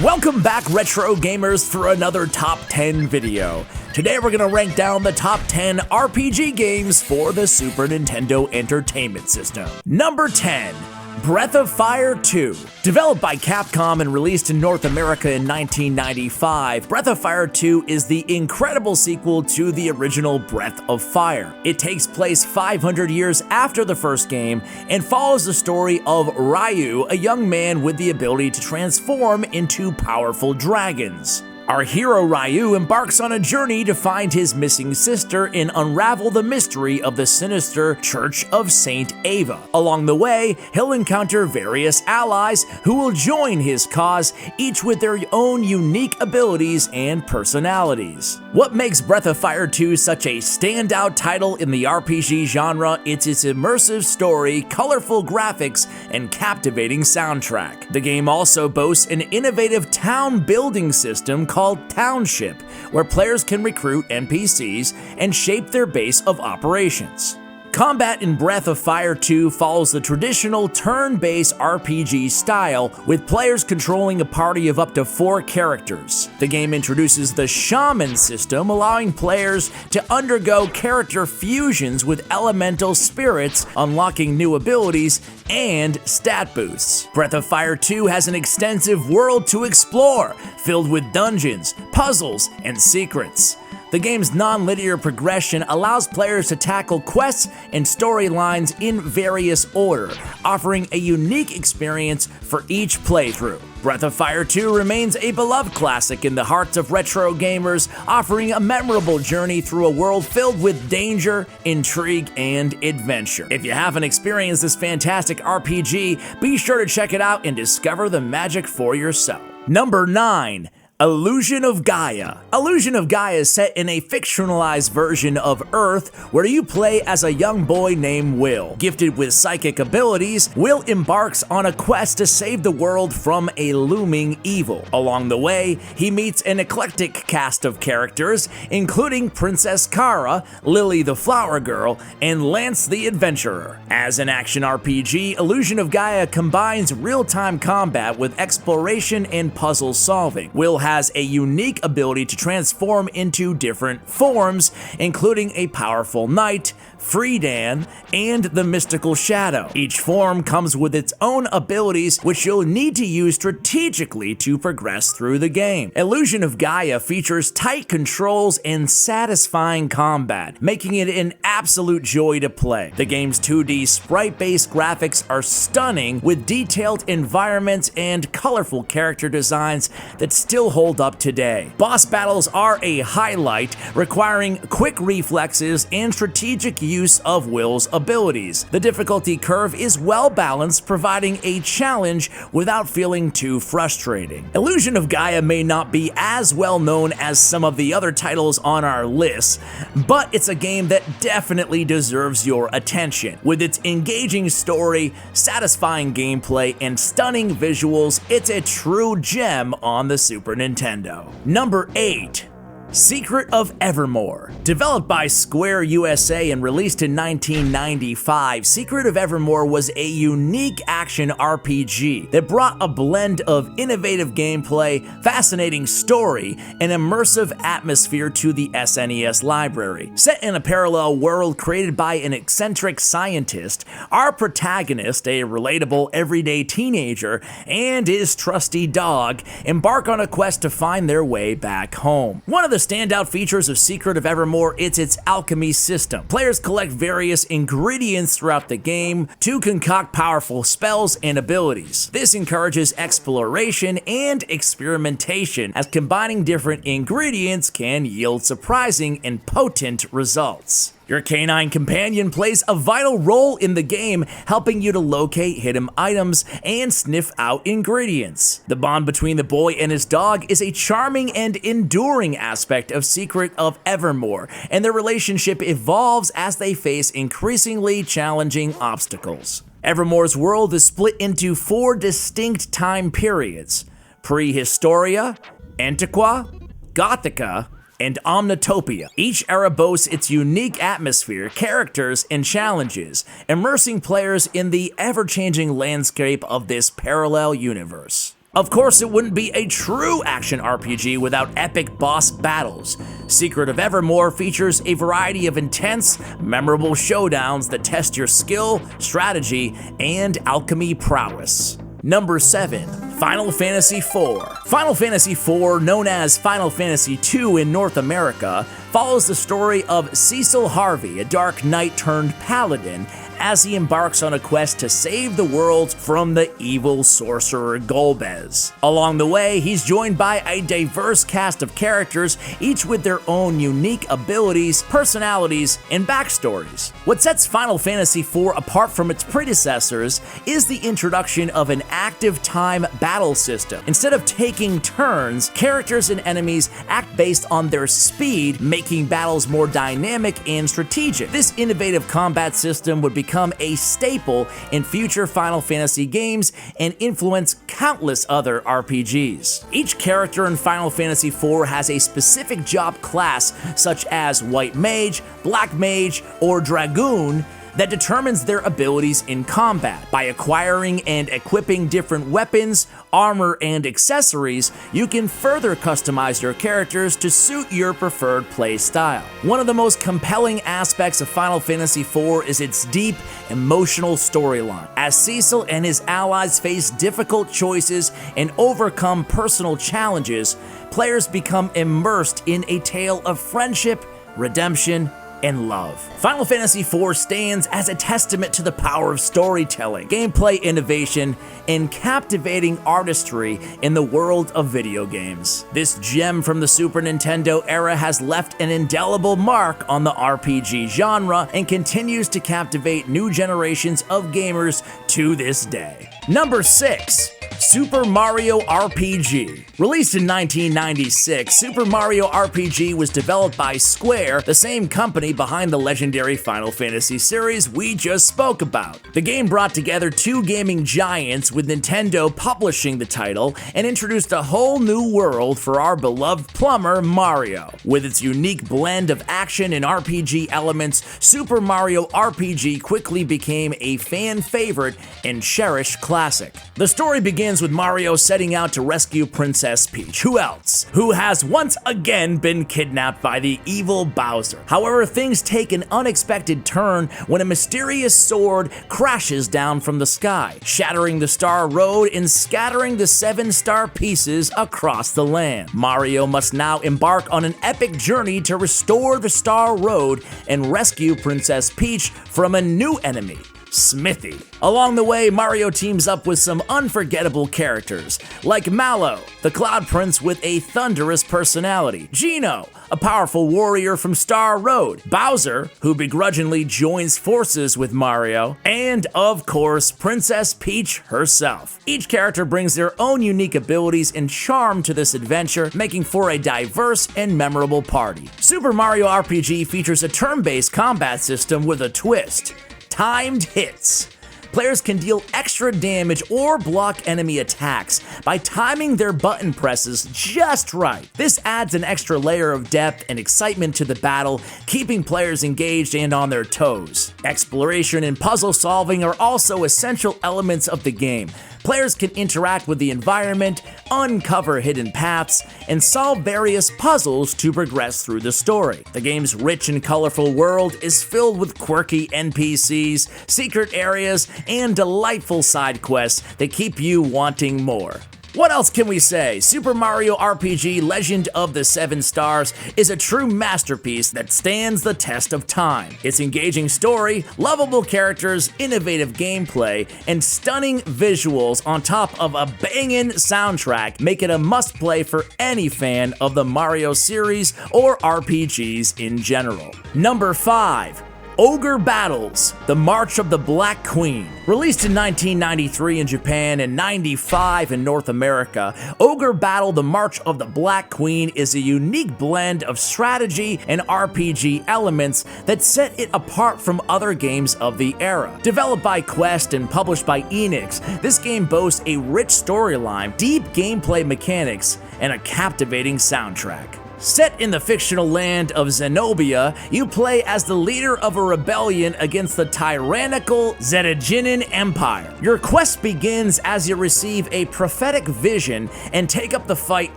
Welcome back, retro gamers, for another top 10 video. Today we're gonna rank down the top 10 RPG games for the Super Nintendo Entertainment System. Number 10. Breath of Fire 2. Developed by Capcom and released in North America in 1995, Breath of Fire 2 is the incredible sequel to the original Breath of Fire. It takes place 500 years after the first game and follows the story of Ryu, a young man with the ability to transform into powerful dragons. Our hero Ryu embarks on a journey to find his missing sister and unravel the mystery of the sinister Church of Saint Ava. Along the way, he'll encounter various allies who will join his cause, each with their own unique abilities and personalities. What makes Breath of Fire 2 such a standout title in the RPG genre? It's its immersive story, colorful graphics, and captivating soundtrack. The game also boasts an innovative town building system called Township, where players can recruit NPCs and shape their base of operations. Combat in Breath of Fire 2 follows the traditional turn-based RPG style, with players controlling a party of up to 4 characters. The game introduces the Shaman system, allowing players to undergo character fusions with elemental spirits, unlocking new abilities and stat boosts. Breath of Fire 2 has an extensive world to explore, filled with dungeons, puzzles, and secrets. The game's non-linear progression allows players to tackle quests and storylines in various order, offering a unique experience for each playthrough. Breath of Fire 2 remains a beloved classic in the hearts of retro gamers, offering a memorable journey through a world filled with danger, intrigue, and adventure. If you haven't experienced this fantastic RPG, be sure to check it out and discover the magic for yourself. Number 9. Illusion of Gaia. Illusion of Gaia is set in a fictionalized version of Earth where you play as a young boy named Will. Gifted with psychic abilities, Will embarks on a quest to save the world from a looming evil. Along the way, he meets an eclectic cast of characters, including Princess Kara, Lily the Flower Girl, and Lance the Adventurer. As an action RPG, Illusion of Gaia combines real-time combat with exploration and puzzle solving. Will has a unique ability to transform into different forms, including a powerful knight, Freedan, and the mystical shadow. Each form comes with its own abilities, which you'll need to use strategically to progress through the game. Illusion of Gaia features tight controls and satisfying combat, making it an absolute joy to play. The game's 2D sprite-based graphics are stunning, with detailed environments and colorful character designs that still hold up today. Boss battles are a highlight, requiring quick reflexes and strategic use of Will's abilities. The difficulty curve is well balanced, providing a challenge without feeling too frustrating. Illusion of Gaia may not be as well known as some of the other titles on our list, but it's a game that definitely deserves your attention. With its engaging story, satisfying gameplay, and stunning visuals, it's a true gem on the Super Nintendo. Number 8. Secret of Evermore. Developed by Square USA and released in 1995, Secret of Evermore was a unique action RPG that brought a blend of innovative gameplay, fascinating story, and immersive atmosphere to the SNES library. Set in a parallel world created by an eccentric scientist, our protagonist, a relatable everyday teenager, and his trusty dog embark on a quest to find their way back home. One of the standout features of Secret of Evermore is its alchemy system. Players collect various ingredients throughout the game to concoct powerful spells and abilities. This encourages exploration and experimentation, as combining different ingredients can yield surprising and potent results. Your canine companion plays a vital role in the game, helping you to locate hidden items and sniff out ingredients. The bond between the boy and his dog is a charming and enduring aspect of Secret of Evermore, and their relationship evolves as they face increasingly challenging obstacles. Evermore's world is split into 4 distinct time periods: Prehistoria, Antiqua, Gothica, and Omnitopia. Each era boasts its unique atmosphere, characters, and challenges, immersing players in the ever-changing landscape of this parallel universe. Of course, it wouldn't be a true action RPG without epic boss battles. Secret of Evermore features a variety of intense, memorable showdowns that test your skill, strategy, and alchemy prowess. Number 7. Final Fantasy IV. Final Fantasy IV, known as Final Fantasy II in North America, follows the story of Cecil Harvey, a dark knight turned paladin, as he embarks on a quest to save the world from the evil sorcerer Golbez. Along the way, he's joined by a diverse cast of characters, each with their own unique abilities, personalities, and backstories. What sets Final Fantasy IV apart from its predecessors is the introduction of an active time battle system. Instead of taking turns, characters and enemies act based on their speed, making battles more dynamic and strategic. This innovative combat system would become a staple in future Final Fantasy games and influence countless other RPGs. Each character in Final Fantasy IV has a specific job class, such as White Mage, Black Mage, or Dragoon, that determines their abilities in combat. By acquiring and equipping different weapons, armor, and accessories, you can further customize your characters to suit your preferred play style. One of the most compelling aspects of Final Fantasy IV is its deep, emotional storyline. As Cecil and his allies face difficult choices and overcome personal challenges, players become immersed in a tale of friendship, redemption, and love. Final Fantasy IV stands as a testament to the power of storytelling, gameplay innovation, and captivating artistry in the world of video games. This gem from the Super Nintendo era has left an indelible mark on the RPG genre and continues to captivate new generations of gamers to this day. Number 6. Super Mario RPG. Released in 1996, Super Mario RPG was developed by Square, the same company behind the legendary Final Fantasy series we just spoke about. The game brought together two gaming giants, with Nintendo publishing the title, and introduced a whole new world for our beloved plumber Mario. With its unique blend of action and RPG elements, Super Mario RPG quickly became a fan favorite and cherished classic. The story begins with Mario setting out to rescue Princess Peach. Who else? Who has once again been kidnapped by the evil Bowser. However, things take an unexpected turn when a mysterious sword crashes down from the sky, shattering the Star Road and scattering the 7 star pieces across the land. Mario must now embark on an epic journey to restore the Star Road and rescue Princess Peach from a new enemy, Smithy. Along the way, Mario teams up with some unforgettable characters, like Mallow, the Cloud Prince with a thunderous personality, Geno, a powerful warrior from Star Road, Bowser, who begrudgingly joins forces with Mario, and of course, Princess Peach herself. Each character brings their own unique abilities and charm to this adventure, making for a diverse and memorable party. Super Mario RPG features a turn-based combat system with a twist: timed hits. Players can deal extra damage or block enemy attacks by timing their button presses just right. This adds an extra layer of depth and excitement to the battle, keeping players engaged and on their toes. Exploration and puzzle solving are also essential elements of the game. Players can interact with the environment, uncover hidden paths, and solve various puzzles to progress through the story. The game's rich and colorful world is filled with quirky NPCs, secret areas, and delightful side quests that keep you wanting more. What else can we say? Super Mario RPG Legend of the 7 Stars is a true masterpiece that stands the test of time. Its engaging story, lovable characters, innovative gameplay, and stunning visuals on top of a bangin' soundtrack make it a must-play for any fan of the Mario series or RPGs in general. Number 5. Ogre Battles: The March of the Black Queen. Released in 1993 in Japan and 95 in North America, Ogre Battle: The March of the Black Queen is a unique blend of strategy and RPG elements that set it apart from other games of the era. Developed by Quest and published by Enix, this game boasts a rich storyline, deep gameplay mechanics, and a captivating soundtrack. Set in the fictional land of Zenobia, you play as the leader of a rebellion against the tyrannical Zedajinin Empire. Your quest begins as you receive a prophetic vision and take up the fight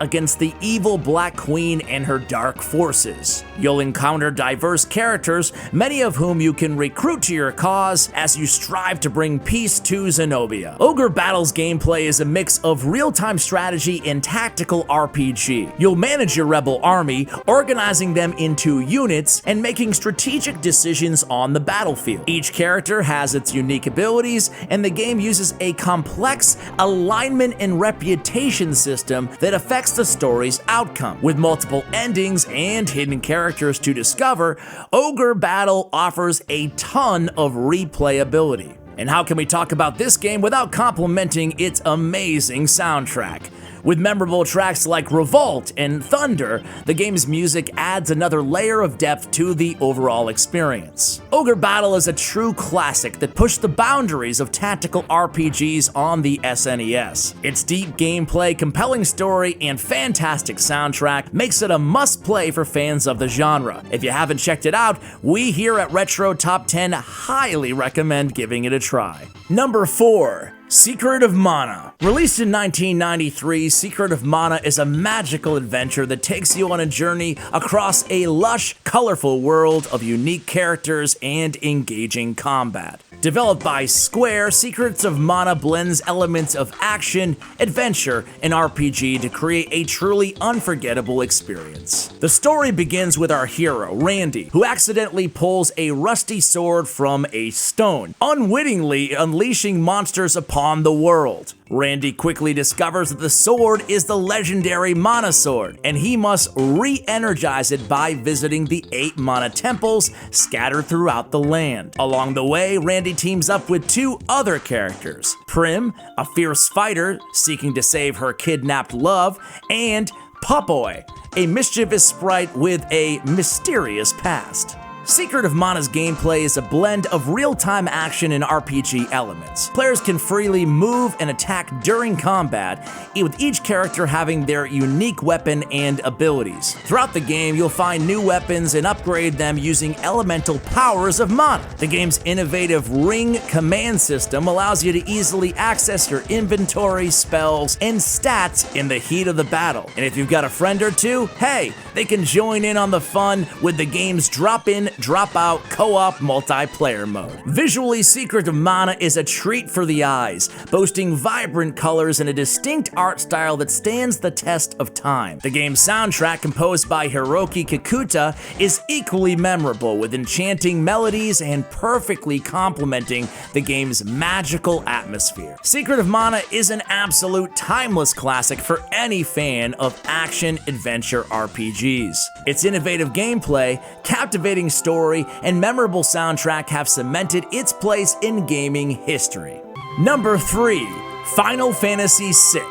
against the evil Black Queen and her dark forces. You'll encounter diverse characters, many of whom you can recruit to your cause as you strive to bring peace to Zenobia. Ogre Battle's gameplay is a mix of real-time strategy and tactical RPG. You'll manage your rebel army, organizing them into units and making strategic decisions on the battlefield. Each character has its unique abilities, and the game uses a complex alignment and reputation system that affects the story's outcome. With multiple endings and hidden characters to discover, Ogre Battle offers a ton of replayability. And how can we talk about this game without complimenting its amazing soundtrack? With memorable tracks like Revolt and Thunder, the game's music adds another layer of depth to the overall experience. Ogre Battle is a true classic that pushed the boundaries of tactical RPGs on the SNES. Its deep gameplay, compelling story, and fantastic soundtrack makes it a must-play for fans of the genre. If you haven't checked it out, we here at Retro Top 10 highly recommend giving it a try. Number 4. Secret of Mana. Released in 1993, Secret of Mana is a magical adventure that takes you on a journey across a lush, colorful world of unique characters and engaging combat. Developed by Square, Secrets of Mana blends elements of action, adventure, and RPG to create a truly unforgettable experience. The story begins with our hero, Randy, who accidentally pulls a rusty sword from a stone, unwittingly unleashing monsters upon the world. Randy quickly discovers that the sword is the legendary Mana Sword, and he must re-energize it by visiting the 8 Mana temples scattered throughout the land. Along the way, Randy teams up with 2 other characters, Prim, a fierce fighter seeking to save her kidnapped love, and Popoy, a mischievous sprite with a mysterious past. Secret of Mana's gameplay is a blend of real-time action and RPG elements. Players can freely move and attack during combat, with each character having their unique weapon and abilities. Throughout the game, you'll find new weapons and upgrade them using elemental powers of mana. The game's innovative ring command system allows you to easily access your inventory, spells, and stats in the heat of the battle. And if you've got a friend or two, hey, they can join in on the fun with the game's drop-in, drop-out co-op multiplayer mode. Visually, Secret of Mana is a treat for the eyes, boasting vibrant colors and a distinct art style that stands the test of time. The game's soundtrack, composed by Hiroki Kikuta, is equally memorable, with enchanting melodies and perfectly complementing the game's magical atmosphere. Secret of Mana is an absolute timeless classic for any fan of action-adventure RPGs. Its innovative gameplay, captivating story, and memorable soundtrack have cemented its place in gaming history. Number 3. Final Fantasy VI.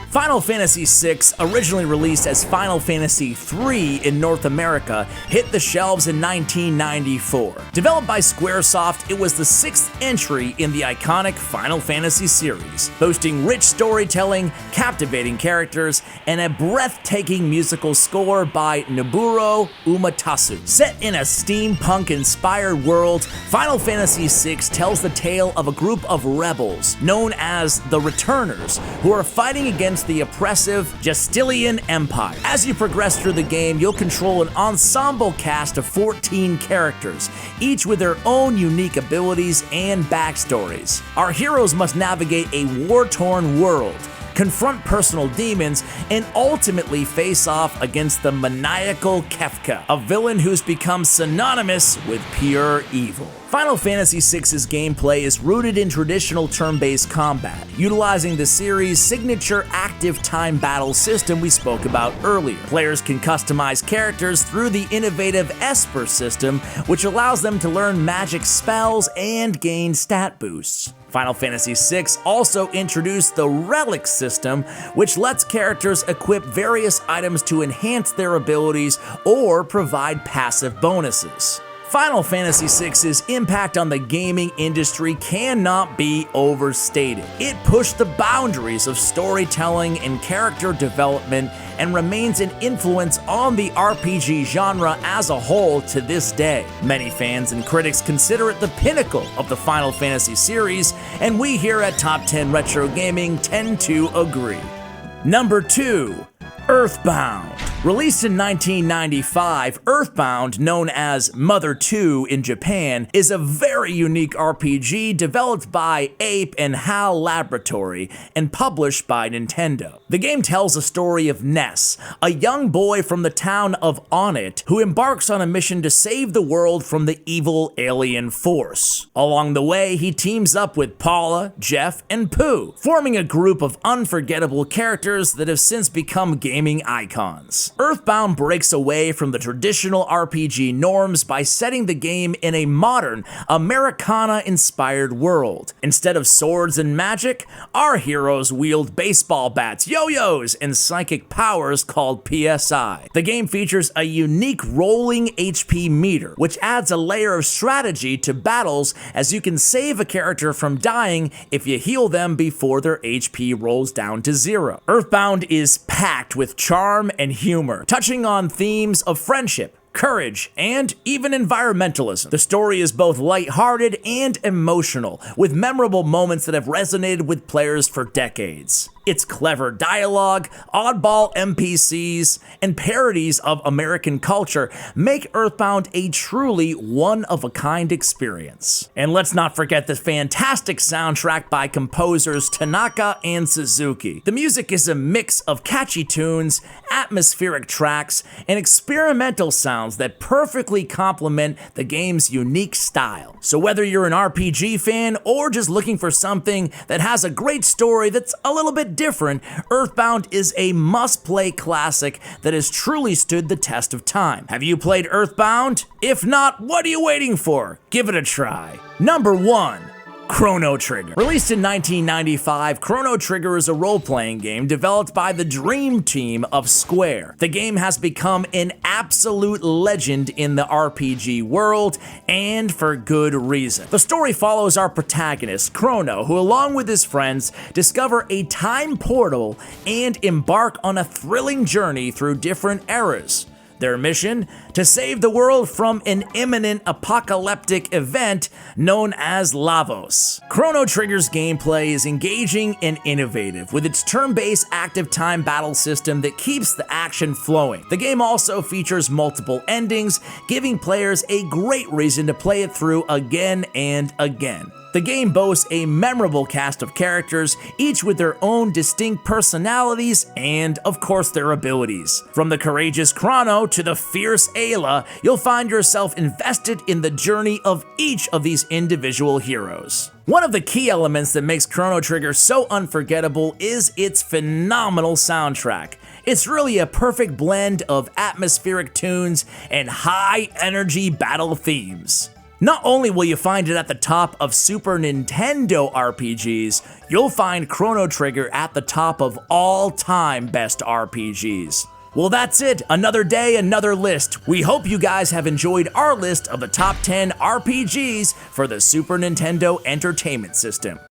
Final Fantasy VI, originally released as Final Fantasy III in North America, hit the shelves in 1994. Developed by Squaresoft, it was the 6th entry in the iconic Final Fantasy series, boasting rich storytelling, captivating characters, and a breathtaking musical score by Nobuo Uematsu. Set in a steampunk-inspired world, Final Fantasy VI tells the tale of a group of rebels known as the Returners, who are fighting against the oppressive Justilian Empire. As you progress through the game, you'll control an ensemble cast of 14 characters, each with their own unique abilities and backstories. Our heroes must navigate a war-torn world, confront personal demons, and ultimately face off against the maniacal Kefka, a villain who's become synonymous with pure evil. Final Fantasy VI's gameplay is rooted in traditional turn-based combat, utilizing the series' signature active time battle system we spoke about earlier. Players can customize characters through the innovative Esper system, which allows them to learn magic spells and gain stat boosts. Final Fantasy VI also introduced the Relic system, which lets characters equip various items to enhance their abilities or provide passive bonuses. Final Fantasy VI's impact on the gaming industry cannot be overstated. It pushed the boundaries of storytelling and character development and remains an influence on the RPG genre as a whole to this day. Many fans and critics consider it the pinnacle of the Final Fantasy series, and we here at Top 10 Retro Gaming tend to agree. Number 2. Earthbound. Released in 1995, Earthbound, known as Mother 2 in Japan, is a very unique RPG developed by Ape and HAL Laboratory and published by Nintendo. The game tells a story of Ness, a young boy from the town of Onit who embarks on a mission to save the world from the evil alien force. Along the way, he teams up with Paula, Jeff, and Pooh, forming a group of unforgettable characters that have since become gaming icons. Earthbound breaks away from the traditional RPG norms by setting the game in a modern, Americana-inspired world. Instead of swords and magic, our heroes wield baseball bats, yo-yos, and psychic powers called PSI. The game features a unique rolling HP meter, which adds a layer of strategy to battles, as you can save a character from dying if you heal them before their HP rolls down to 0. Earthbound is packed with charm and humor, touching on themes of friendship, courage, and even environmentalism. The story is both lighthearted and emotional, with memorable moments that have resonated with players for decades. Its clever dialogue, oddball NPCs, and parodies of American culture make Earthbound a truly one-of-a-kind experience. And let's not forget the fantastic soundtrack by composers Tanaka and Suzuki. The music is a mix of catchy tunes, atmospheric tracks, and experimental sounds that perfectly complement the game's unique style. So whether you're an RPG fan or just looking for something that has a great story that's a little bit different, Earthbound is a must-play classic that has truly stood the test of time. Have you played Earthbound? If not, what are you waiting for? Give it a try. Number 1. Chrono Trigger. Released in 1995, Chrono Trigger is a role-playing game developed by the Dream Team of Square. The game has become an absolute legend in the RPG world, and for good reason. The story follows our protagonist, Chrono, who along with his friends discover a time portal and embark on a thrilling journey through different eras. Their mission? To save the world from an imminent apocalyptic event known as Lavos. Chrono Trigger's gameplay is engaging and innovative, with its turn-based active time battle system that keeps the action flowing. The game also features multiple endings, giving players a great reason to play it through again and again. The game boasts a memorable cast of characters, each with their own distinct personalities and, of course, their abilities. From the courageous Chrono to the fierce Ayla, you'll find yourself invested in the journey of each of these individual heroes. One of the key elements that makes Chrono Trigger so unforgettable is its phenomenal soundtrack. It's really a perfect blend of atmospheric tunes and high-energy battle themes. Not only will you find it at the top of Super Nintendo RPGs, you'll find Chrono Trigger at the top of all-time best RPGs. Well, that's it. Another day, another list. We hope you guys have enjoyed our list of the top 10 RPGs for the Super Nintendo Entertainment System.